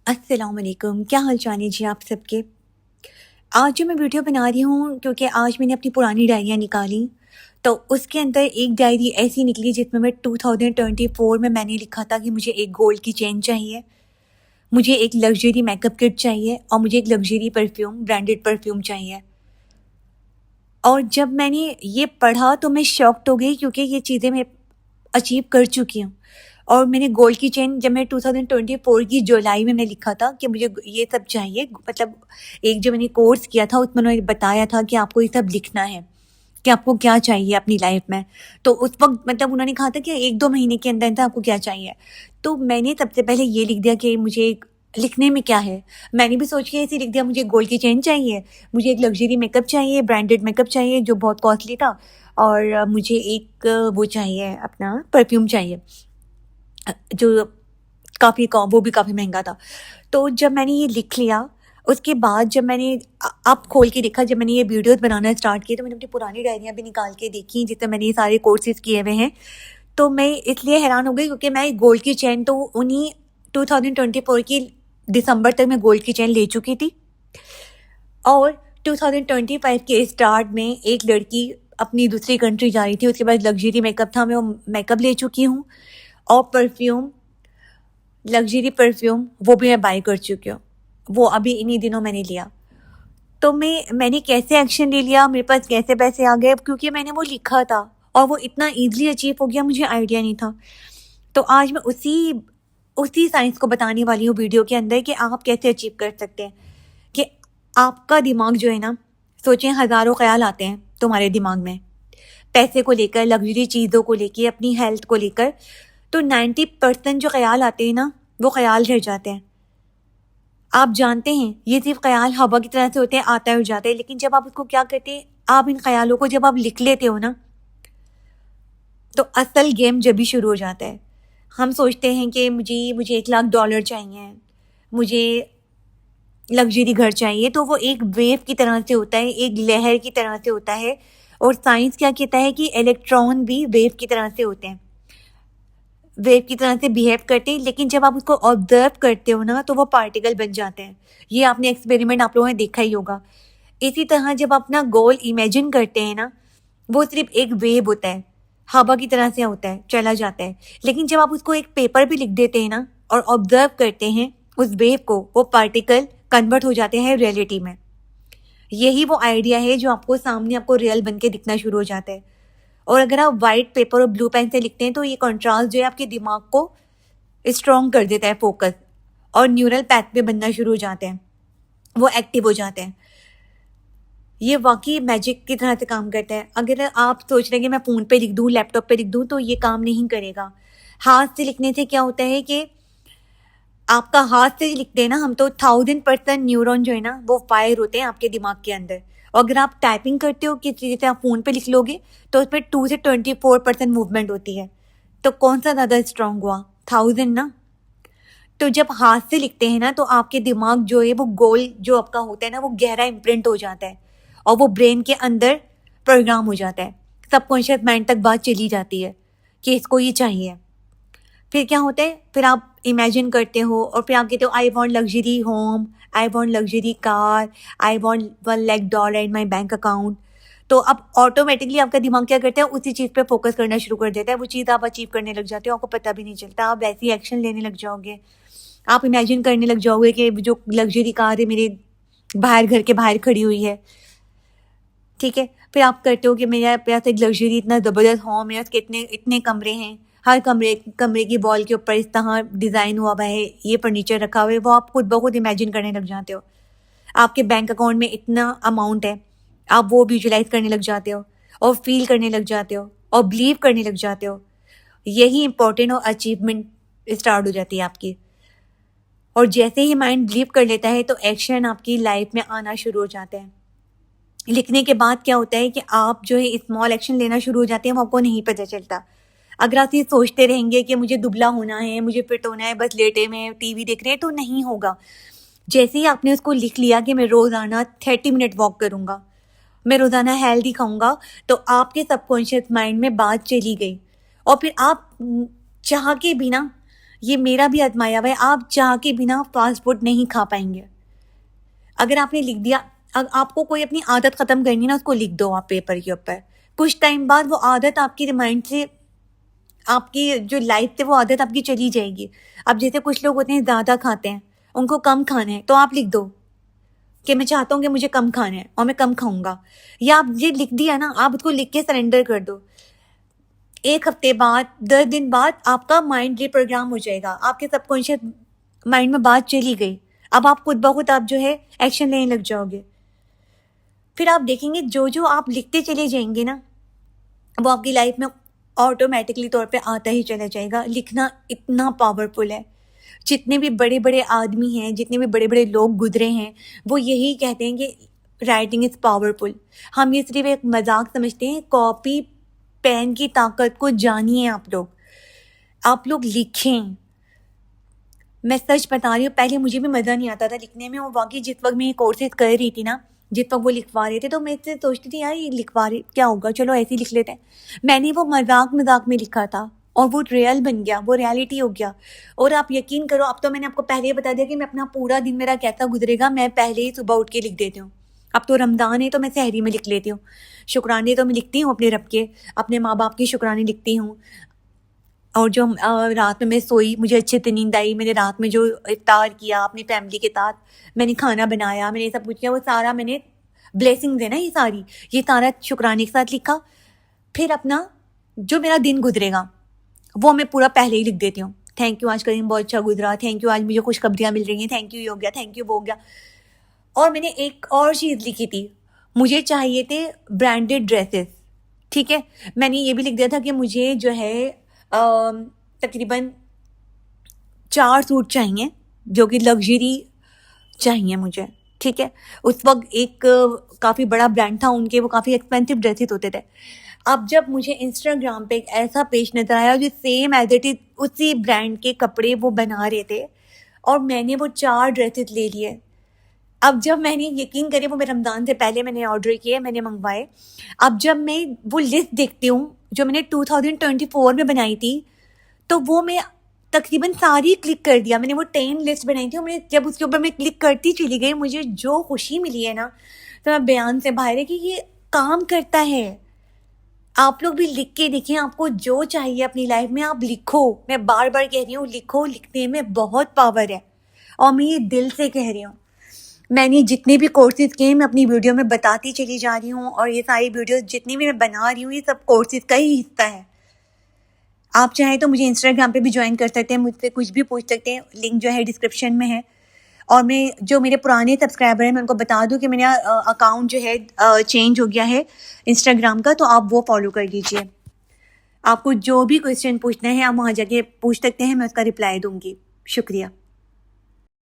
अस्सलाम वालेकुम, क्या हाल चाल है जी आप सबके। आज जो मैं वीडियो बना रही हूँ क्योंकि आज मैंने अपनी पुरानी डायरियाँ निकाली, तो उसके अंदर एक डायरी ऐसी निकली जिसमें मैं 2024 में मैंने लिखा था कि मुझे एक गोल्ड की चेन चाहिए, मुझे एक लग्जरी मेकअप किट चाहिए और मुझे एक लग्जरी परफ्यूम, ब्रांडेड परफ्यूम चाहिए। और जब मैंने ये पढ़ा तो मैं शॉक्ड हो गई क्योंकि ये चीज़ें मैं अचीव कर चुकी हूँ। और मैंने गोल्ड की चेन जब मैं 2024 की जुलाई में मैंने लिखा था कि मुझे ये सब चाहिए, मतलब एक जो मैंने कोर्स किया था उसमें उन्होंने बताया था कि आपको ये सब लिखना है कि आपको क्या चाहिए अपनी लाइफ में। तो उस वक्त मतलब उन्होंने कहा था कि 1-2 महीने के अंदर अंदर आपको क्या चाहिए। तो मैंने सबसे पहले ये लिख दिया कि मुझे लिखने में क्या है। मैंने भी सोच के ऐसे लिख दिया, मुझे गोल्ड की चेन चाहिए, मुझे एक लग्जरी मेकअप चाहिए, ब्रांडेड मेकअप चाहिए जो बहुत कॉस्टली था, और मुझे एक वो चाहिए, अपना परफ्यूम चाहिए जो काफ़ी वो भी काफ़ी महंगा था। तो जब मैंने ये लिख लिया, उसके बाद जब मैंने अब खोल के देखा, जब मैंने ये वीडियोस बनाना स्टार्ट किए तो मैंने अपनी पुरानी डायरियाँ भी निकाल के देखी जिसमें मैंने ये सारे कोर्सेज किए हुए हैं। तो मैं इसलिए हैरान हो गई क्योंकि मैं गोल्ड की चेन तो उन्हीं 2024 की दिसंबर तक मैं गोल्ड की चेन ले चुकी थी। और 2025 के स्टार्ट में एक लड़की अपनी दूसरी कंट्री जा रही थी, उसके बाद लग्जरी मेकअप था, मैं वो मेकअप ले चुकी हूँ। और परफ्यूम, लग्जरी परफ्यूम वो भी मैं बाय कर चुकी हूँ, वो अभी इन्हीं दिनों मैंने लिया। तो मैंने कैसे एक्शन ले लिया, मेरे पास कैसे पैसे आ गए, क्योंकि मैंने वो लिखा था और वो इतना ईजिली अचीव हो गया, मुझे आइडिया नहीं था। तो आज मैं उसी साइंस को बताने वाली हूँ वीडियो के अंदर कि आप कैसे अचीव कर सकते हैं। कि आपका दिमाग जो है ना, सोचें हज़ारों ख्याल आते हैं तुम्हारे दिमाग में, पैसे को लेकर, लग्जरी चीज़ों को लेकर, अपनी हेल्थ को लेकर। तो 90% जो ख्याल आते हैं ना, वो ख्याल रह जाते हैं। आप जानते हैं ये सिर्फ ख्याल हवा की तरह से होते हैं, आता है और जाता है। लेकिन जब आप उसको क्या करते हैं, आप इन ख्यालों को जब आप लिख लेते हो ना, तो असल गेम जब भी शुरू हो जाता है। हम सोचते हैं कि मुझे $1 लाख चाहिए, मुझे लग्जरी घर चाहिए, तो वो एक वेव की तरह से होता है, एक लहर की तरह से होता है। और साइंस क्या कहता है कि इलेक्ट्रॉन भी वेव की तरह से होते हैं, वेव की तरह से बिहेव करते हैं। लेकिन जब आप उसको ऑब्जर्व करते हो ना, तो वो पार्टिकल बन जाते हैं। ये आपने एक्सपेरिमेंट आप लोगों ने देखा ही होगा। इसी तरह जब अपना गोल इमेजिन करते हैं ना, वो सिर्फ एक वेव होता है, हवा की तरह से होता है, चला जाता है। लेकिन जब आप उसको एक पेपर पे लिख देते हैं ना और ऑब्जर्व करते हैं उस वेव को, वो पार्टिकल कन्वर्ट हो जाते हैं रियलिटी में। यही वो आइडिया है जो आपको सामने आपको रियल बन के दिखना शुरू हो जाता है। और अगर आप वाइट पेपर और ब्लू पेन से लिखते हैं तो ये कॉन्ट्रास्ट जो है आपके दिमाग को स्ट्रॉन्ग कर देता है, फोकस, और न्यूरल पैथवे बनना शुरू हो जाते हैं, वो एक्टिव हो जाते हैं। ये वाकई मैजिक की तरह से काम करता है। अगर आप सोच रहे हैं कि मैं फ़ोन पे लिख दूँ, लैपटॉप पे लिख दूँ, तो ये काम नहीं करेगा। हाथ से लिखने से क्या होता है कि आपका हाथ से लिखते हैं ना हम, तो 1000% न्यूरॉन जो है ना वो फायर होते हैं आपके दिमाग के अंदर। और अगर आप टाइपिंग करते हो किसी जैसे आप फ़ोन पे लिख लोगे तो उसमें 2 से 24% मूवमेंट होती है। तो कौन सा ज़्यादा स्ट्रांग हुआ, 1000 ना। तो जब हाथ से लिखते हैं ना तो आपके दिमाग जो है वो गोल जो आपका होता है ना, वो गहरा इम्प्रिंट हो जाता है और वो ब्रेन के अंदर प्रोग्राम हो जाता है, सबकॉन्शियस माइंड तक बात चली जाती है कि इसको ये चाहिए। फिर क्या होता है, फिर आप इमेजिन करते हो और फिर आप कहते हो I want luxury home, I want luxury car, I want $1 lakh in my bank account. तो अब ऑटोमेटिकली आपका दिमाग क्या करता है, उसी चीज़ पे फोकस करना शुरू कर देता है। वो चीज़ आप अचीव करने लग जाते हो, आपको पता भी नहीं चलता, आप वैसी एक्शन लेने लग जाओगे। आप इमेजिन करने लग जाओगे कि जो लग्जरी कार है मेरे बाहर, घर के बाहर खड़ी हुई है, ठीक है। फिर आप करते हो कि मेरे पास एक लग्जरी इतना ज़बरदस्त होम है, उसके इतने इतने कमरे हैं, हर कमरे की वॉल के ऊपर इस तरह डिज़ाइन हुआ हुआ है, ये फर्नीचर रखा हुआ है, वो आप खुद ब खुद इमेजिन करने लग जाते हो। आपके बैंक अकाउंट में इतना अमाउंट है, आप वो विजुलाइज करने लग जाते हो और फील करने लग जाते हो और बिलीव करने लग जाते हो। यही इंपॉर्टेंट और अचीवमेंट स्टार्ट हो जाती है आपकी। और जैसे ही माइंड बिलीव कर लेता है तो एक्शन आपकी लाइफ में आना शुरू हो जाते हैं। लिखने के बाद क्या होता है कि आप जो है स्मॉल एक्शन लेना शुरू हो जाते हैं, वो आपको नहीं पता चलता। अगर आप ये सोचते रहेंगे कि मुझे दुबला होना है, मुझे फिट होना है, बस लेटे में टीवी देख रहे हैं, तो नहीं होगा। जैसे ही आपने उसको लिख लिया कि मैं रोज़ाना 30 मिनट वॉक करूँगा, मैं रोज़ाना हेल्दी खाऊंगा, तो आपके सबकॉन्शियस माइंड में बात चली गई। और फिर आप चाह के भी ना ये मेरा भी आजमाया हुआ है, आप चाह के बिना फास्ट फूड नहीं खा पाएंगे। अगर आपने लिख दिया, आपको कोई अपनी आदत ख़त्म करनी है ना, उसको लिख दो आप पेपर के ऊपर। कुछ टाइम बाद वो आदत आपकी रिमाइंड से, आपकी जो लाइफ से वो आदत आपकी चली जाएगी। अब जैसे कुछ लोग होते हैं ज़्यादा खाते हैं, उनको कम खाना है, तो आप लिख दो कि मैं चाहता हूँ कि मुझे कम खाना है और मैं कम खाऊंगा। या आप ये लिख दिया ना, आप उसको लिख के सरेंडर कर दो। 1 हफ्ते बाद, 10 दिन बाद आपका माइंड रिप्रोग्राम हो जाएगा, आपके सबकॉन्शियस माइंड में बात चली गई। अब आप खुद ब खुद आप जो है एक्शन लेने लग जाओगे। फिर आप देखेंगे जो जो आप लिखते चले जाएंगे ना, वो आपकी लाइफ में ऑटोमेटिकली तौर पे आता ही चला जाएगा। लिखना इतना पावरफुल है। जितने भी बड़े बड़े आदमी हैं, जितने भी बड़े बड़े लोग गुजरे हैं, वो यही कहते हैं कि राइटिंग इज़ पावरफुल। हम ये सिर्फ एक मजाक समझते हैं। कॉपी पेन की ताकत को जानिए आप लोग लिखें। मैं सच बता रही हूँ, पहले मुझे भी मज़ा नहीं आता था लिखने में, और वाकई जिस वक्त मैं ये कोर्सेज कर रही थी ना, जिस वक्त वो लिखवा रहे थे, तो मैं इससे सोचती थी यार ये लिखवा रहे क्या होगा, चलो ऐसे ही लिख लेते हैं। मैंने वो मजाक में लिखा था और वो रियल बन गया, वो रियलिटी हो गया। और आप यकीन करो, अब तो मैंने आपको पहले ही बता दिया कि मैं अपना पूरा दिन मेरा कैसा गुजरेगा, मैं पहले ही सुबह उठ के लिख देती हूँ। अब तो रमज़ान है तो मैं सहरी में लिख लेती हूँ। शुक्राने तो मैं लिखती हूँ अपने रब के, अपने माँ बाप की शुक्राने लिखती हूँ। और जो रात में मैं सोई, मुझे अच्छे से नींद आई, मैंने रात में जो इफ्तार किया अपनी फैमिली के साथ, मैंने खाना बनाया, मैंने सब कुछ किया, वो सारा मैंने ब्लेसिंग्स है ना, ये सारा शुक्राने के साथ लिखा। फिर अपना जो मेरा दिन गुजरेगा वो मैं पूरा पहले ही लिख देती हूँ। थैंक यू, आज का दिन बहुत अच्छा गुजरा, थैंक यू, आज मुझे खुशखबरियाँ मिल रही हैं, थैंक यू ये हो गया, थैंक यू वो हो गया। और मैंने एक और चीज़ लिखी थी, मुझे चाहिए थे ब्रांडेड ड्रेसेस, ठीक है। मैंने ये भी लिख दिया था कि मुझे जो है तकरीबन 4 सूट चाहिए जो कि लग्जरी चाहिए मुझे, ठीक है। उस वक्त एक काफ़ी बड़ा ब्रांड था, उनके वो काफ़ी एक्सपेंसिव ड्रेसेस होते थे। अब जब मुझे इंस्टाग्राम पे एक ऐसा पेज नजर आया जो सेम एज इट इज उसी ब्रांड के कपड़े वो बना रहे थे, और मैंने वो 4 ड्रेसेस ले लिए। अब जब मैंने, यकीन करिए, वो मैं रमज़ान से पहले मैंने ऑर्डर किए, मैंने मंगवाए। अब जब मैं वो लिस्ट देखती हूँ जो मैंने 2024 में बनाई थी, तो वो मैं तकरीबन सारी क्लिक कर दिया। मैंने वो 10 लिस्ट बनाई थी, और मैंने जब उसके ऊपर मैं क्लिक करती चली गई, मुझे जो खुशी मिली है ना, तो मैं बयान से बाहर है कि ये काम करता है। आप लोग भी लिख के देखें, आपको जो चाहिए अपनी लाइफ में आप लिखो। मैं बार बार कह रही हूँ, लिखो, लिखने में बहुत पावर है, और मैं ये दिल से कह रही हूँ। मैंने जितने भी कोर्सेज किए मैं अपनी वीडियो में बताती चली जा रही हूँ, और ये सारी वीडियोस जितनी भी मैं बना रही हूँ ये सब कोर्सेज का ही हिस्सा है। आप चाहें तो मुझे इंस्टाग्राम पे भी ज्वाइन कर सकते हैं, मुझसे कुछ भी पूछ सकते हैं, लिंक जो है डिस्क्रिप्शन में है। और मैं जो मेरे पुराने सब्सक्राइबर हैं मैं उनको बता दूं कि मेरा अकाउंट जो है चेंज हो गया है इंस्टाग्राम का, तो आप वो फॉलो कर लीजिए। आपको जो भी क्वेश्चन पूछना है आप वहाँ जाके पूछ सकते हैं, मैं उसका रिप्लाई दूंगी। शुक्रिया।